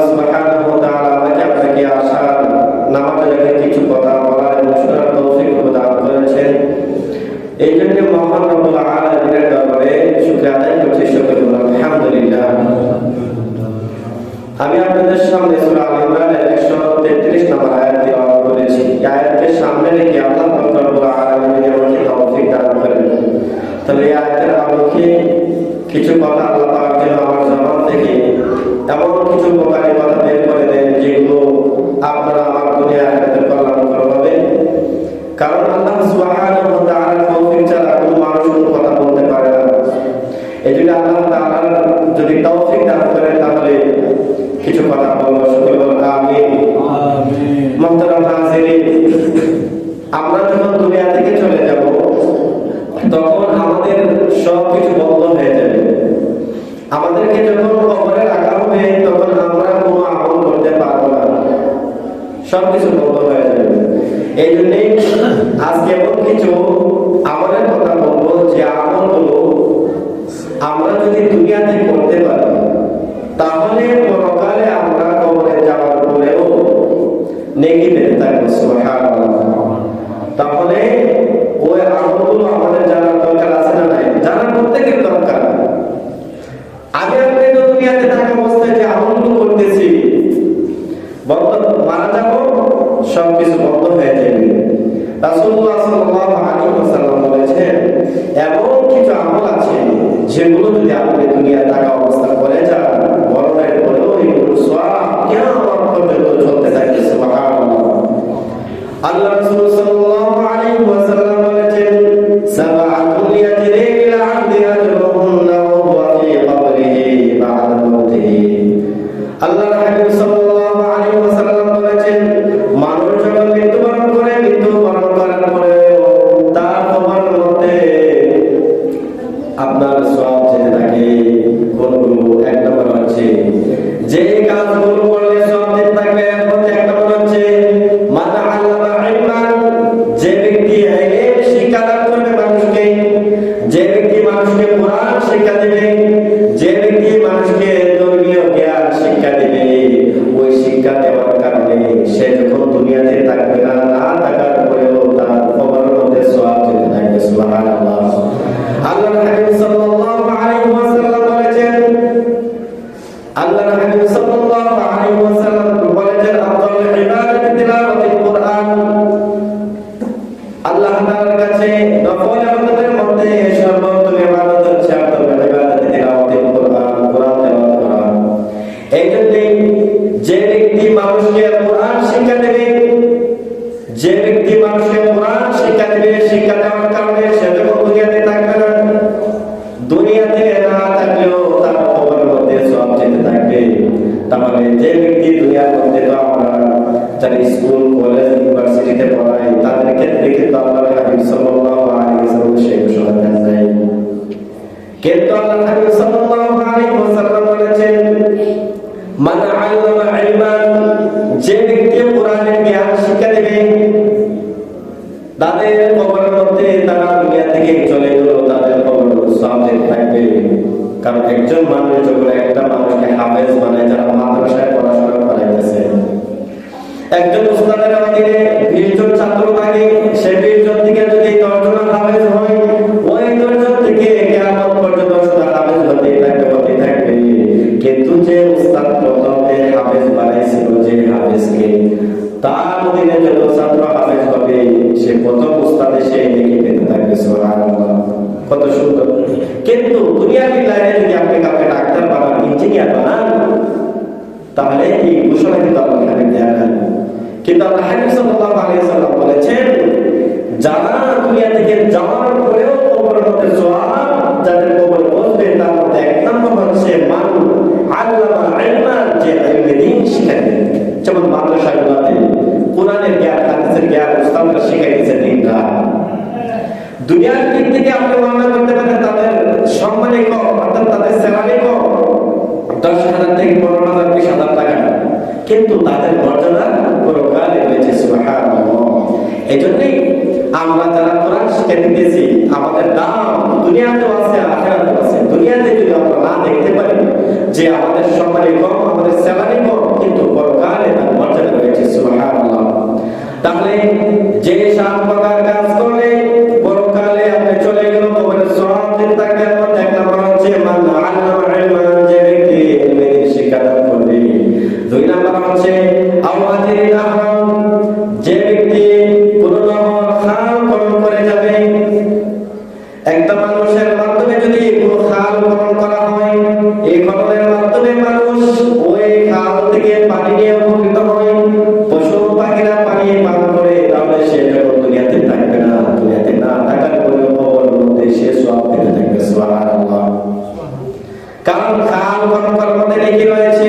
সুবহানাহু ওয়া তাআলা আমাকে আপনাকে আসার নামাজে রেখে কিছু কথা বলার এবং শোনার তৌফিক প্রদান করেছেন। এই জন্য মহান রব্বুল আলামিনের দরবারে শুকরিয়া আদায় করছি, সকলে বলুন আলহামদুলিল্লাহ। আমি আপনাদের সামনে সূরা আল ইমরানের 133 নম্বর আয়াত তেলাওয়াত করেছি। এই আয়াতকে সামনে রেখে আল্লাহ পাক রব্বুল আলামিন আমাকে তৌফিক দান করেন। তবে এই আয়াতের আলোকে কিছু কথা আল্লাহ পাক যেন আমার জবান থেকে এমন কিছু উপকারী কথা বের করে দেন যেগুলো আপনারা আমার দুনিয়া আখিরাতের কল্যাণকর হবে। কারণ আল্লাহ সুবহানাহু ওয়া তাআলার তৌফিক ছাড়া কোনো মানুষ কোনো কথা বলতে পারে না। এজন্য আল্লাহ তাআলা যদি তৌফিক দান করেন তাহলে কিছু কথা বলবো, সকলে বলুন আমিন। আমিন। মুহতারাম হাজিরিন, আমরা যখন দুনিয়া থেকে চলে যাব তখন আমাদের সবকিছু বন্ধ হয়ে যাবে। আমাদেরকে যখন কবরে রাখা হবে তখন আমরা কোনো আমল করতে পারবো না, সবকিছু বন্ধ হয়ে যাবে। এই জন্যই আজকে এমন কিছু আমলের কথা বলবো যে আমলগুলো আমরা যদি দুনিয়াতে করতে পারি তাহলে পরকালে আমরা কবরে যাওয়ার পরেও নেকি পেতে থাকবো। সুবহানাল্লাহ। তাহলে ওই আমলগুলো আমাদের জানার দরকার আছে না নাই? জানার প্রত্যেকের দরকার। আগে আপনি তো দুনিয়াতে থাকা অবস্থায় যে আমলগুলো করতেছি, মারা যাব সবকিছু বন্ধ হয়ে যাবে। রাসূলুল্লাহ সাল্লাল্লাহু আলাইহি ওয়াসাল্লাম বলেছেন এমন কিছু আমল আছে যেগুলো যদি আপনি দুনিয়াতে থাকা অবস্থা করে যান মরণের পরেও এগুলো সওয়াব কিয়ামত পর্যন্ত চলতে থাকে। সুবহানাল্লাহ। আল্লাহ রাসূল সাল্লাল্লাহু আলাইহি ওয়াসাল্লাম বলেছেন সাবআতুন ইয়াজরি ইলা আবদি আজরুহুন্না ওয়া হুয়া ফি কবরিহি বা'দা মাউতিহি। আল্লাহর হাবিব সাল্লাল্লাহু আলাইহি ওয়াসাল্লাম বলেছেন মানুষ যখন মৃত্যুবরণ করে, মৃত্যুবরণ করার পরে তার কবরের মধ্যে আপনার সওয়াব যেতে থাকে। কোনগুলো? এক নম্বর হচ্ছে যে কাজগুলো করলে সওয়াব যেতে থাকবে, এক নম্বর হচ্ছে মান আল্লামা ইলমান, যে ব্যক্তি ইলম শিক্ষা দান করবে মানুষকে, যে ব্যক্তি মানুষকে কোরআন শিক্ষা দেবে, যে ব্যক্তি মানুষকে ধর্মীয় জ্ঞান শিক্ষা দেবে, ওই শিক্ষা দেওয়ার কারণে সে যখন দুনিয়াতে থাকবে না, না থাকার পরেও তার কবরের মধ্যে সওয়াব যেতে থাকবে। সুবহানাল্লাহ। আল্লাহর হাবিব সাল্লাল্লাহু আলাইহি ওয়াসাল্লাম বলেছেন, আল্লাহর হাবিব সাল্লাল্লাহু আলাইহি ওয়াসাল্লাম বলেছেন আফদালুল ইবাদাতি তিলাওয়াতুল কুরআন। আল্লাহ তাআলার কাছে নফল ইবাদতের মধ্যে সর্বোত্তম ইবাদত হচ্ছে আফদালুল ইবাদাতি তিলাওয়াতুল কুরআন, কোরআন তেলাওয়াত করা। এই জন্য যে ব্যক্তি মানুষকে কোরআন শিক্ষা দেবে, যে ব্যক্তি মানুষকে কোরআন শিক্ষা দেবে, শিক্ষা দেওয়ার কারণে সে যখন দুনিয়াতে থাকবে না, দুনিয়াতে না থাকলেও তার কবরের মধ্যে সওয়াব যেতে থাকবে। তাহলে যে ব্যক্তি দুনিয়ার মধ্যে তো আমরা যারা স্কুল কলেজ ইউনিভার্সিটিতে পড়াই তাদের ক্ষেত্রে কিন্তু আল্লাহর হাবিব সাল্লাল্লাহু আলাইহি ওয়াসাল্লাম সেই ঘোষণা দেন নাই। কিন্তু আল্লাহর হাবিব সাল্লাল্লাহু আলাইহি ওয়াসাল্লাম বলেছেন মান আল্লামা ইলমান, যে ব্যক্তি কোরআনের জ্ঞান শিক্ষা দেবে, তাদের কবরের মধ্যে তারা দুনিয়া থেকে চলে গেল, তাদের কবরের সওয়াব যেতে থাকবে। কারণ একজন মানুষ যখন একটা মানুষকে হাফেজ বানায়, যারা মাদ্রাসায় পড়াশোনা করাইতেছে, একজন উস্তাদের অধীনে 20 জন ছাত্র থাকে, সে 20 জন থেকে যদি 10 জন হাফেজ হয়, ওই 10 জন থেকে কিয়ামত পর্যন্ত শুধু হাফেজ হতেই থাকবে। কিন্তু যে উস্তাদ প্রথমে হাফেজ বানাইছিল, যে হাফেজকে তার অধীনে যত ছাত্র হাফেজ হবে, সে প্রথম উস্তাদে সে নেকি পেতে থাকবে। সুবহানাল্লাহ। কত সুন্দর। কিন্তু দুনিয়ার লাইনে যদি আপনি কাউকে ডাক্তার বানান, ইঞ্জিনিয়ার বানান, তাহলে এই ঘোষণা কিন্তু আল্লাহ হাবিব দেয়া নাই। কিন্তু আল্লাহ হাবিব সাল্লাল্লাহু আলাইহি ওয়াসাল্লাম বলেছেন যারা দুনিয়া থেকে যাওয়ার পরেও কবরের মধ্যে সওয়াব যাদের কবর বসবে, তার মধ্যে এক নম্বর হচ্ছে মান আল্লামা ইলমান, যে ইলমে দ্বীন শিখায়। যেমন মাদ্রাসাগুলোতে কোরআনের জ্ঞান, হাদিসের জ্ঞান উস্তাদরা শিখাইতেছে দিনটা। দুনিয়ার দিক থেকে আপনি মনে করতে পারেন তাদের সম্মানই কম, অর্থাৎ তাদের স্যালারি কম, 10,000 থেকে 15,000 20,000 টাকা, কিন্তু তাদের মর্যাদা পরকালে রয়েছে। সুবহানাল্লাহ। এই জন্যই আমরা যারা কোরআন শিখে দিতেছি, আমাদের দাম দুনিয়াতেও আছে আখিরাতেও আছে। দুনিয়াতে যদি আমরা না দেখতে পারি যে আমাদের সম্মানে কম, আমাদের স্যালারি কম, কিন্তু পরকালে তার মর্যাদা রয়েছে। সুবহানাল্লাহ। তাহলে যে 7 প্রকার কাজ করলে পরকালে আপনি চলে গেল কবরের সওয়াব দিতে থাকবেন। এক নম্বর হচ্ছে মান আল্লামা ইলমান, যে ব্যক্তি ইলমের শিক্ষা দান করবে। 2 নম্বর হচ্ছে আওয়াজির আহরাম, যে ব্যক্তি কোনো নহর খাল খনন করে যাবে। একটা মানুষের মাধ্যমে যদি কোনো খাল খনন করা হয়, এই খননের মাধ্যমে মানুষ ওই খাল থেকে পানি নিয়ে উপকৃত হয়, পশু পাখিরা পানি পান করে, তাহলে সে যখন দুনিয়াতে থাকবে না, দুনিয়াতে না থাকার পরেও কবরের মধ্যে সে সওয়াব পেতে থাকবে। সুবহানাল্লাহ। কারণ খাল খনন করার মধ্যে নেকি রয়েছে।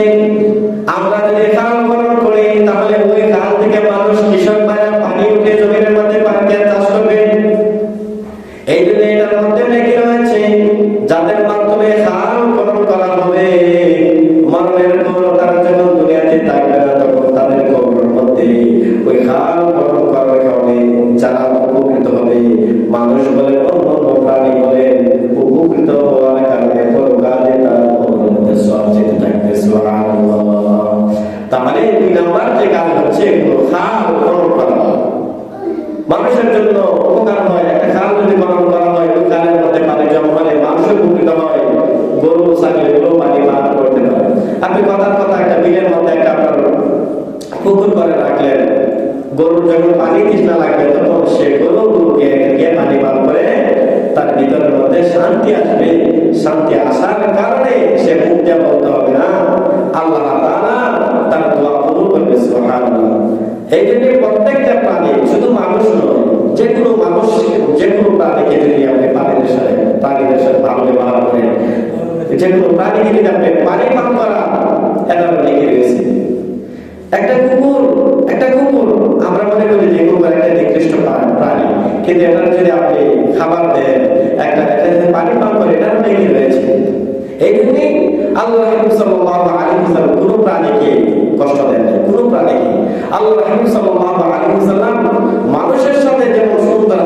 আমরা যদি খাল খনন করি তাহলে ওই খাল থেকে মানুষ, কৃষক ভাইরা পানি উঠে জমির মধ্যে পানি দিয়ে চাষ করবে। এই জন্য এটার মধ্যে নেকি রয়েছে। যাদের মাধ্যমে খাল খনন করা হবে, মরণের পর তারা যখন দুনিয়াতে থাকবে না, তখন তাদের কবরের মধ্যে ওই খাল খনন করার কারণে যারা উপকৃত হবে, মানুষ বলে অন্য প্রাণী বলে উপকৃত হওয়ার কারণে পরকালে তার কবরের মধ্যে সওয়াব যেতে থাকবে। সুবহানাল্লাহ। তাহলে 2 নাম্বার যে কাজ হচ্ছে খাল খনন করা। মানুষের জন্য উপকার হয়। একটা খাল যদি খনন করা হয়, ওই খালের মধ্যে পানি জমা হলে মানুষের উপকৃত হয়, গরু ছাগলগুলো পানি পান করতে পারে। আপনি কথার কথা একটা বিলের মধ্যে একটা আপনার পুকুর করে রাখলেন, গরুর যখন পানি তৃষ্ণা লাগবে তখন সে গরুগুলোকে গিয়ে পানি পান করে তার ভিতরের মধ্যে শান্তি আসবে। শান্তি আসার কারণে সে মুখ দিয়ে বলতে হবে না, আল্লাহ তাআলা তার দোয়া কবুল করবে। সুবহানাল্লাহ। এই জন্য প্রত্যেকটা প্রাণী, শুধু মানুষ নয়, যে কোনো মানুষ, যে কোনো প্রাণীকে যদি আপনি প্রাণীদের সাথে ভালো ব্যবহার করেন, যে কোনো প্রাণীকে যদি আপনি পানি পান করা, এটা নেকি রয়েছে। একটা কুকুর আমরা মনে করি যে কুকুর একটা নিকৃষ্ট প্রাণী, কিন্তু এটা যদি আপনি খাবার দেন, একটা পানি পান করে, এটা নেকি রয়েছে। এই জন্যই আল্লাহ রাসূল সাল্লাল্লাহু আলাইহি ওয়াসাল্লাম কোনো প্রাণীকে কষ্ট দেন না, কোনো প্রাণীকে। আল্লাহ রাসূল সাল্লাল্লাহু আলাইহি ওয়াসাল্লাম মানুষের সাথে যেমন সুন্দর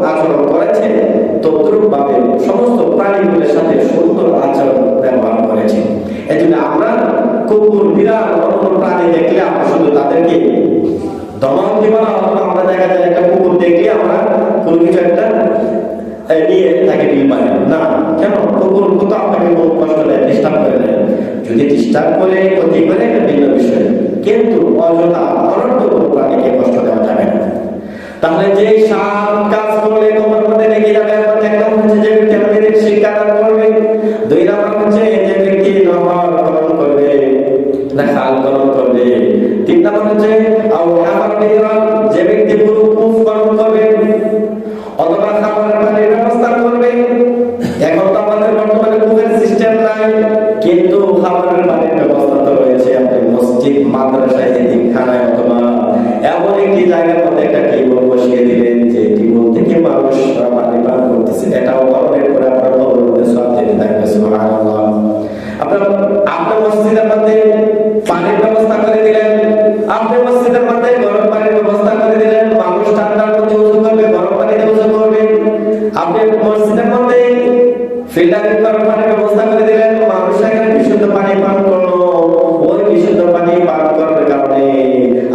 আচরণ করেছেন, তদ্রূপ ভাবে সমস্ত প্রাণীগুলোর সাথে সুন্দর আচরণ ব্যবহার করেছেন। এজন্য আমরা কুকুর, বিড়াল, অন্য প্রাণী দেখলে আমরা শুধু তাদেরকে দমন দিব না, অথবা আমরা দেখা যায় একটা কুকুর দেখলে আমরা কোনো কিছু একটা নিয়ে তাকে ডিল মারি না। কেন? কুকুর তো আপনাকে কোনো কষ্ট দেয়, ডিস্টার্ব করে দেয়। যদি ডিস্টার্ব করে, ক্ষতি করে, এটা ভিন্ন বিষয়, কিন্তু অযথা অনর্থক প্রাণীকে কষ্ট দেওয়া যাবে না। তাহলে যে 7 কাজ করলে কবরের মধ্যে নেকি যাবে, এক নম্বর হচ্ছে যে ব্যক্তি আমাদের শিক্ষা দান করবে। 2 নম্বর হচ্ছে যে ব্যক্তি নহর খনন করবে, না খাল খনন করবে। 3 নম্বর হচ্ছে যে ব্যক্তি পুরো কূপ খনন করবে অথবা খাবারের পানির ব্যবস্থা করবে। এখন তো আমাদের বর্তমানে কূপের সিস্টেম নাই, কিন্তু খাবারের পানির ব্যবস্থা তো রয়েছে। আপনি মসজিদ, মাদ্রাসায়, এতিমখানায় অথবা এমন একটি জায়গার মধ্যে একটা টিউবওয়েল বসিয়ে দিলেন, যে টিউবওয়েল থেকে মানুষ পানি পান করতেছে। এটাও অনেক করে আপনার কবরের মধ্যে সওয়াব যেতে থাকবে। সুবহানাল্লাহ। আপনার মসজিদের মধ্যে পানির ব্যবস্থা করে দিলেন, আপনি মসজিদের মধ্যে গরম পানির ব্যবস্থা করে দিলেন, মানুষ ঠান্ডার মধ্যে ওযু করবে, গরম পানিতে ওযু করবে। আপনি মসজিদের মধ্যে ফিল্টারিং করার পানির ব্যবস্থা করে দিলেন, মানুষ এখানে বিশুদ্ধ পানি পান করলো। ওই বিশুদ্ধ পানি পান করার কারণে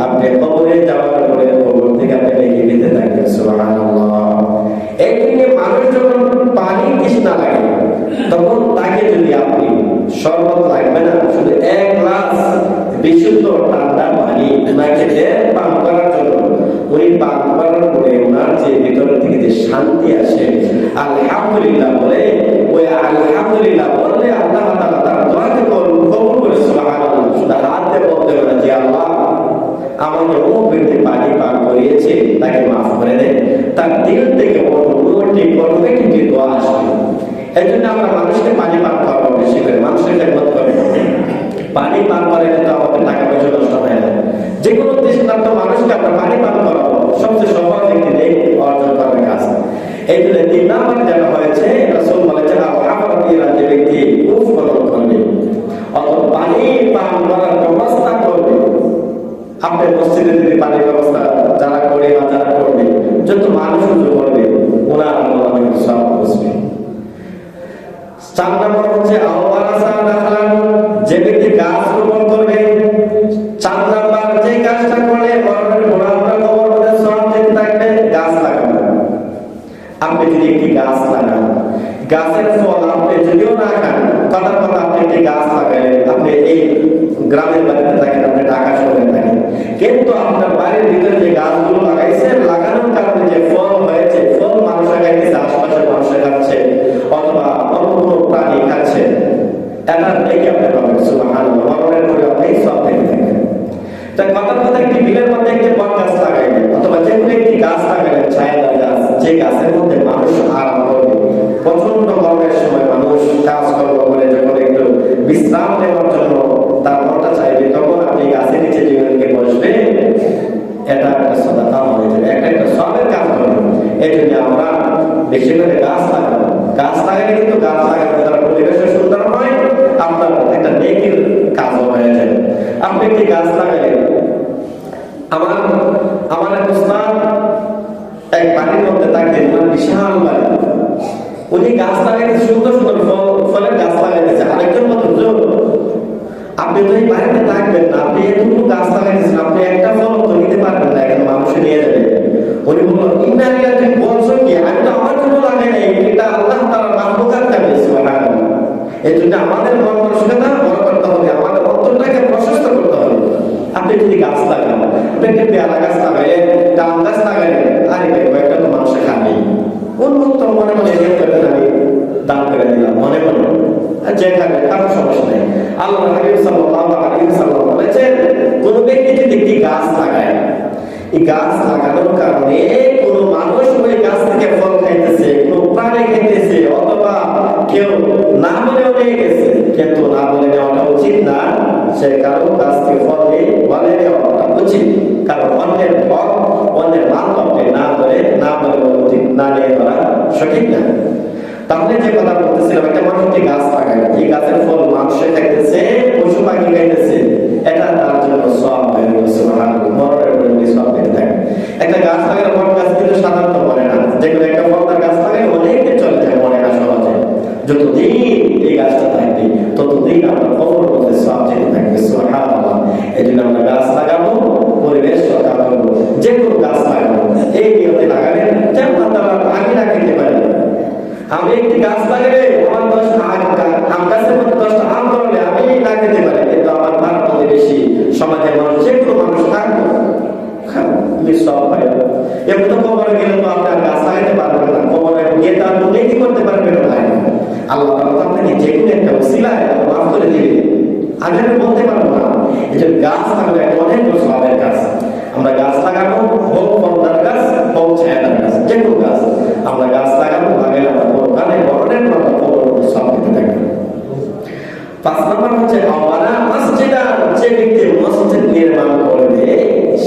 আপনি কবরে যাওয়ার পরে কবর থেকে আপনি নেকি পেতে থাকবেন। সুবহানাল্লাহ। এই জন্য মানুষ যখন পানি তৃষ্ণা লাগে, তখন তাকে যদি আপনি শরবত লাগবে না, শুধু 1 গ্লাস বিশুদ্ধ ঠান্ডা পানি ওনাকে দেন পান করার জন্য, উনি পান করার পরে ওনার যে ভিতরের থেকে যে শান্তি আসে, আলহামদুলিল্লাহ বলে, ওই আলহামদুলিল্লাহ বললে আল্লাহ তাআলা তার দোয়াকে কবুল করে। সুবহানাল্লাহ। শুধু হাত দিয়ে বলতে হবে না যে আল্লাহ আমাকে অমুক ব্যক্তি পানি পান করিয়েছে, তাকে মাফ করে দেন, তার দিল থেকে অটোমেটিক দোয়া আসবে। এই জন্য আমরা মানুষকে পানি পান করাবো, বেশি করে মানুষের খেদমত করে। পানি পান করে কিন্তু আমাদের টাকা পয়সা নষ্ট হয় না। যে কোনো তৃষ্ণার্ত মানুষকে আমরা পানি পান করাবো, সবচেয়ে সহজ একটি নেক অর্জন করার কাজ। এই জন্য 3 নাম্বার যেটা হয়েছে, রাসূল বলেছেন যে ব্যক্তি কূপ খনন করবে অথবা পানি পান করার ব্যবস্থা করবে। আপনার মসজিদে যদি পানির ব্যবস্থা যারা করে বা যারা করবে, যত মানুষ উজু করবে, ওনার আল্লাহ সওয়াব বসবে। 4 নম্বর হচ্ছে যে ব্যক্তি গাছ রোপণ করবে। 4 নম্বর যে গাছটা করলে মরণের পর আপনার কবর মধ্যে সওয়াব দিতে থাকবে, গাছ লাগানো। আপনি যদি একটি গাছ লাগান, গাছের ফল আপনি যদিও না খান, কথার কথা আপনি একটি গাছ লাগালেন, আপনি এই গ্রামের বাড়িতে থাকেন, আপনি ঢাকা শহরে থাকেন, কিন্তু আপনার বাড়ির ভিতরে যে গাছগুলো লাগাইছেন, লাগানোর কারণে যে ফল হয়েছে, ফল মানুষের খাইতেছে, আশপাশের মানুষের খাচ্ছে, অথবা অন্য কোনো প্রাণী খাচ্ছে, এটা দেখে আপনি পাবেন সুবহানাল্লাহ, মরণের পরে আপনি সব দেখে থাকবেন। তাই কথার কথা একটি বিলের মধ্যে একটি বট গাছ লাগাইলেন, অথবা যে কোনো একটি গাছ লাগাইলেন, ছায়াদার গাছ, যে গাছের মধ্যে মানুষ আরাম করবে। প্রচন্ড গরমের সময় মানুষ কাজকর্ম করে যখন একটু বিশ্রাম নেওয়ার জন্য তার মনটা চাইবে, তখন আপনি গাছের নিচে জীবনকে বসবে, এটা একটা সাদাকা হয়ে যাবে, একটা সবের কাজ করবে। এই জন্য আমরা বেশি করে গাছ লাগাবো। গাছ লাগালে কিন্তু গাছ লাগালে তার পরিবেশও সুন্দর হয়, আপনার একটা নেকির কাজও হয়ে যায়। আপনি একটি গাছ লাগালেন, আমার এক উস্তাদ এক বাড়ির মধ্যে থাকতেন, বিশাল বাড়ি, উনি গাছ লাগাইতে সুন্দর সুন্দর ফলের গাছ লাগাইতেছে। আরেকজন মতো আপনি তো এই বাড়িতে থাকবেন না, আপনি এতটুকু গাছ লাগাইতেছেন, আপনি একটা ফল তো নিতে পারবেন না, এখন মানুষে নিয়ে যাবে। উনি বলল, ইন্নালিল্লাহ, তুমি বলছো কি? আমি তো আমার জন্য লাগাই নাই, এটা আল্লাহ তাআলার মাখলুকাত কাছে সুবহানাল্লাহ। এই জন্য আমাদের মন মানসিকতা বড় করতে হবে, আমাদের অন্তরটাকে প্রশস্ত করতে হবে। আপনি যদি গাছ লাগান, আপনি একটা পেয়ারা গাছ লাগাইলেন, একটা আম গাছ লাগাইলেন, আরে ভাই কয়েকটা তো মানুষে খাবে, উন্মুক্ত মনে মনে আমি দান করে দিলাম, মনে মনে যে খাবে কারো সমস্যা নেই। আল্লাহ হাবিব সাল্লাল্লাহু আলাইহি ওয়াসাল্লাম বলেছেন, কোন ব্যক্তি যদি একটি গাছ লাগায়, এই গাছ লাগানোর কারণে কোন মানুষ ওই গাছ থেকে ফল খাইতেছে, কোন প্রাণী খাইতেছে, অথবা কেউ না বলেও নিয়ে গেছে, কিন্তু না বলে নেওয়াটা উচিত না, সে কারো গাছ থেকে ফল নিয়ে বলে নেওয়াটা উচিত। কারণ অন্যের ফল, অন্যের মাল আপনি না বলে উচিত, না নিয়ে ধরা সঠিক না। তাহলে যে কথা বলতেছিলাম, একটা মানুষ একটি গাছ লাগায়, এই গাছের ফল মানুষে খাইতেছে, পশু পাখি খাইতেছে, এটা তার জন্য সওয়াব হয়ে গেছে সুবহানাল্লাহ, মরণের পরে উনি সওয়াব পেতে থাকে। একটা গাছ লাগালে বড় গাছ কিন্তু সাধারণত মরে না, যেগুলো একটা ফলদার গাছ লাগালে অনেক দিন চলে যায়, মরে না সহজে। যতদিন এই গাছটা থাকবে ততদিন আপনার কবরের মধ্যে সওয়াব যেতে থাকবে সুবহানাল্লাহ। এই জন্য আমরা গাছ লাগাবো, পরিবেশ রক্ষা করবো, যে কোনো গাছ লাগাবো এই নিয়তে লাগালে যেমন তারা আগে রাখতে পারে। আমি একটি গাছ লাগালে আমার 10টা আম গাছের মধ্যে 10টা আম ধরলে আমি লাগাতে পারি, কিন্তু আমার তার প্রতিবেশী সমাজের মানুষ, যে কোনো মানুষ থাকবো, তুমি সব পাই। এমন তো কবরে গেলে তো আপনার গাছ লাগাতে পারবেন না, কবরে গিয়ে তার নেকি করতে পারবেন না। আল্লাহ আপনাকে যে কোনো একটা ওসিলায় মাফ করে দিবে, আগে আমি বলতে পারবো না। এই যে গাছ লাগালে অনেক সওয়াবের গাছ, আমরা গাছ লাগাবো, হোক ফলদার গাছ, হোক ছায়াদার গাছ, যে কোনো গাছ আমরা গাছ লাগাবো, লাগালে আমরা কোরআনে মরণের মতো সওয়াব পেতে থাকবো। 5 নম্বর হচ্ছে আওয়ানা মসজিদা, যে ব্যক্তি মসজিদ নির্মাণ করবে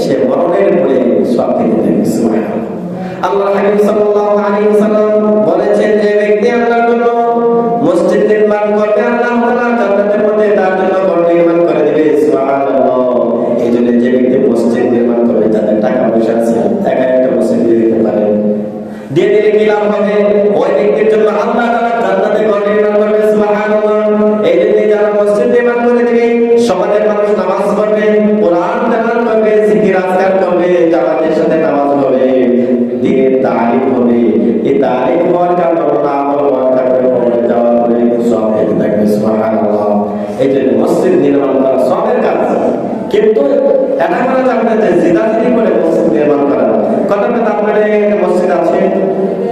সে মরণের পরে সওয়াব পেতে থাকবে সুবহানাল্লাহ। আল্লাহ হাবিব সাল্লাল্লাহু আলাইহি ওয়াসাল্লাম বলেছেন, যে ব্যক্তি আল্লাহর জন্য মসজিদ নির্মাণ করবে, আল্লাহ তাআলা জান্নাতের মধ্যে তার জন্য ঘর নির্মাণ করে দিবে সুবহানাল্লাহ। এই জন্য যে ব্যক্তি মসজিদ নির্মাণ করবে, যাদের টাকা পয়সা আছে, টাকা একটা মসজিদ দিয়ে দিতে পারে, দিয়ে দিলে কি লাভ হবে? ওই ব্যক্তির জন্য আল্লাহ তাআলা জান্নাতে ঘর নির্মাণ করবে সুবহানাল্লাহ। এই জন্য যারা মসজিদ নির্মাণ করে দিবে, সমাজের মানুষ নামাজ পড়বে, কোরআন তেলাওয়াত করবে, জিকির আজকার করবে, জামাতের সাথে নামাজ হবে, দ্বীনের তালিম হবে। এই তালিম হওয়ার কারণে আমল হওয়ার কারণে কবরে যাওয়ার পরে সওয়াব পেতে থাকবে সুবহানাল্লাহ। এই জন্য মসজিদ নির্মাণ করা সওয়াবের কাজ, কিন্তু এটা করা যাবে না যে জিদাজিদি করে মসজিদ নির্মাণ করা। কথা কথা আপনার একটা মসজিদ আছে,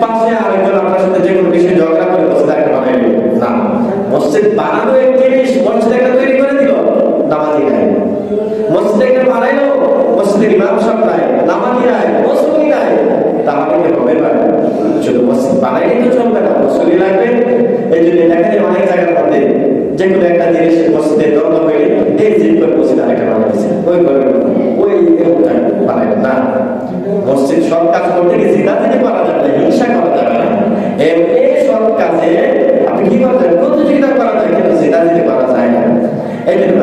পাশে আরেকজন আপনার সাথে যে কোনো বিষয়ে ঝগড়া করে মসজিদ একটা বানাইবে না। মসজিদ বানানো এক জিনিস, মসজিদ একটা তৈরি করে দিল, নামাজি নাই। মসজিদ একটা বানাইলো, মসজিদের ইমাম সাহেব নাই, নামাজি নাই, মুসল্লি নাই, তাহলে কি হবে? শুধু মসজিদ বানাইলে তো চলবে না, মুসল্লি লাগবে। এই জন্য দেখা যায় অনেক জায়গার মধ্যে যে কোনো একটা জিনিস মসজিদের দ্বন্দ্ব হইলে এই জিনিস করে মসজিদ আরেকটা বানাইছে, ওই করে ওই বানাইবে না। মসজিদ সব কাজ করতে গিয়ে জিদাজিদি করা যাবে না, হিংসা করা যাবে না। এই সব কাজে আপনি কি করা যায়? প্রতিযোগিতা করা যায়, কিন্তু জিদাজিদি করা যায় না। এই জন্য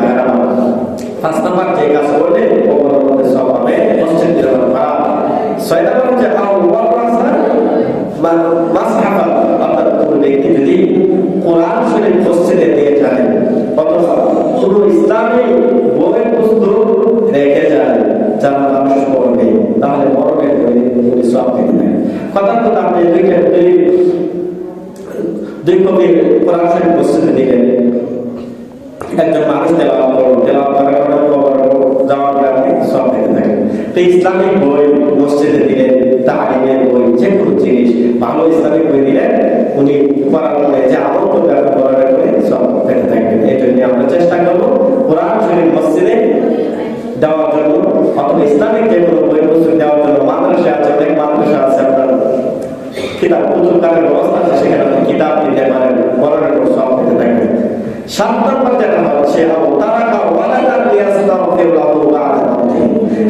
5 নম্বর যে কাজ করলে কবরের মধ্যে সওয়াব হবে, মসজিদ নির্মাণ করা। 6 নম্বর হচ্ছে মাসহাফা, অর্থাৎ কোন ব্যক্তি যদি কোরআন শুধু ইসলামী বইয়ের পুস্তক রেখে যায় যারা মানুষ পড়বে, তাহলে মরণের বই সব পেতে নেয়। কথা আপনি দুই কবি কোরআন শরীফ মসজিদে দিলেন, একজন মানুষ তেলাওয়াত করার পরে কবর যাওয়ার পরে আপনি সব পেতে থাকেন। তো ইসলামিক বই মসজিদে দিলেন, তালিমের বই, যে কোনো জিনিস ভালো ইসলামিক বই দিলেন, উনি পড়ার পরে যে আমল করবে আপনি মরণের বই সব পেতে থাকবেন। এই জন্য আমরা চেষ্টা করবো কোরআন শরীফ মসজিদে দেওয়ার জন্য, অথবা ইসলামিক যে কোনো বই পুস্তক দেওয়ার জন্য। মাদ্রাসা আছে, অনেক মাদ্রাসা আছে, আপনার কিতাব পুতুলকারের ব্যবস্থা আছে, সেখানে আপনি কিতাব দিতে পারেন, মরণের পর সব পেতে থাকবেন। 7 নম্বর যেটা হচ্ছে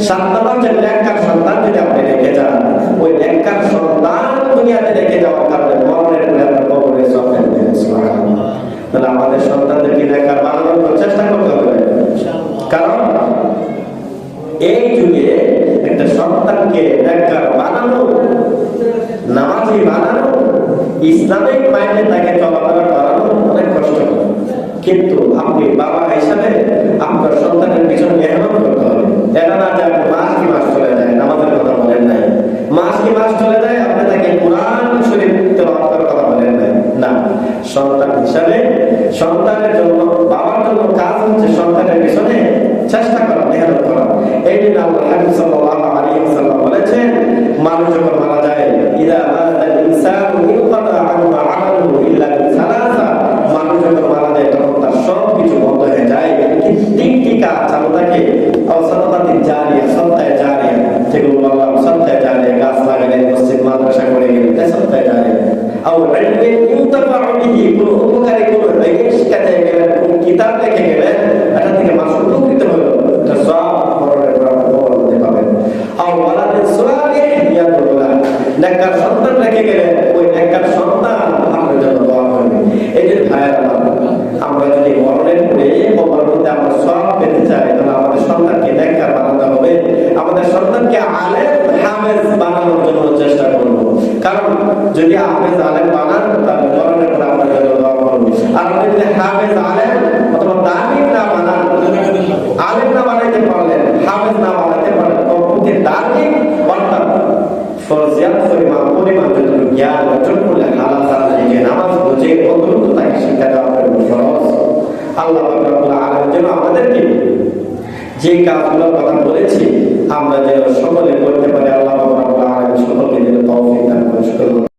7 নম্বর যে নেককার সন্তান যদি আপনি রেখে যান, ওই নেককার সন্তান দুনিয়াতে রেখে যাওয়ার কারণে মরণের পরে আপনার কবরে সব পেতে থাকবেন। সুবহানাল্লাহ। তাহলে আমাদের সন্তানদেরকে নেককার বানানোর চেষ্টা করতে হবে, কারণ এই যুগে একটা সন্তানকে নেককার বানানো, নামাজি বানানো, ইসলামিক মাইন্ডে তাকে চলাফেরা করানো অনেক কষ্ট। কিন্তু আপনি বাবা হিসাবে আপনার সন্তানের পিছনে মেহনত করতে হবে। এটা না যে আপনি মাস কি মাস চলে যায়, নামাজের কথা বলেন নাই, মাস কি মাস চলে যায় আপনি তাকে কোরআন শরীফ তেলাওয়াত করার কথা বলেন নাই। না, সন্তান হিসাবে সন্তানের জন্য, বাবার জন্য কাজ হচ্ছে সন্তানের পিছনে চেষ্টা করা, মেহনত করা। এই জন্য আল্লাহ হাবিব সাল্লাল্লাহু আলাইহি ওয়াসাল্লাম বলেছেন, মানুষ যখন মারা যায়, ইদা মাতাল ইনসানু ইনকাতা আনহু আমালুহু ইল্লা বিসালাসা, মানুষ যখন মারা যায় তখন তার সব কিছু বন্ধ হয়ে যায়, কিন্তু 3টি কাজ চালু থাকে। সাদাকাতুন জারিয়া, সাদকায়ে জারিয়া, যেগুলো বললাম, সাদকায়ে জারিয়া, গাছ লাগালেন, মসজিদ মাদ্রাসা করে গেলেন, সাদকায়ে জারিয়া। আর ইলমিন ইউতাফাউ বিহি, কোন উপকারী কোন ইলম শিখাতে গেলেন, কোন কিতাব লিখে গেলেন, এটা থেকে মানুষ উপকৃত হলো, এটা সব মরণের পর হতে পাবে। আর ওয়ালাদিন সালিহ ইয়াদুল্লাহ, নেককার সন্তান রেখে গেলেন, ওই নেককার সন্তান আপনার জন্য দোয়া করবে। এই যে ভাইয়েরা, আমরা যদি মরণের পরে কবরের মধ্যে আমরা সব পেতে চাই, তাহলে আমাদের সন্তানকে নেককার বানাতে হবে, আমাদের সন্তানকে আলেম হাফেজ বানানোর জন্য চেষ্টা করব। কারণ যদি হাফেজ আলেম বানান, তাহলে মরণের পরে আপনার জন্য দোয়া করবে। আর আপনি যদি হাফেজ আলেম অথবা দার্মিক না বানান, আলেম না বানাইতে পারলেন, হাফেজ না বানাইতে পারলেন, কমপক্ষে দার্মিক অর্থাৎ ফরজিয়াত পরিমাণ যতটুকু জ্ঞান অর্জন করলে হালাল হারাম থেকে নামাজ বুঝে কতটুকু তাকে শিক্ষা দেওয়া ফরজ। আল্লাহ রাব্বুল আলামিন যেন আমাদেরকে যে কাজগুলোর কথা বলেছি আমরা যেন সকলে করতে পারি। আল্লাহ রাব্বুল আলামিন সকলকে যেন তৌফিক দান করুন।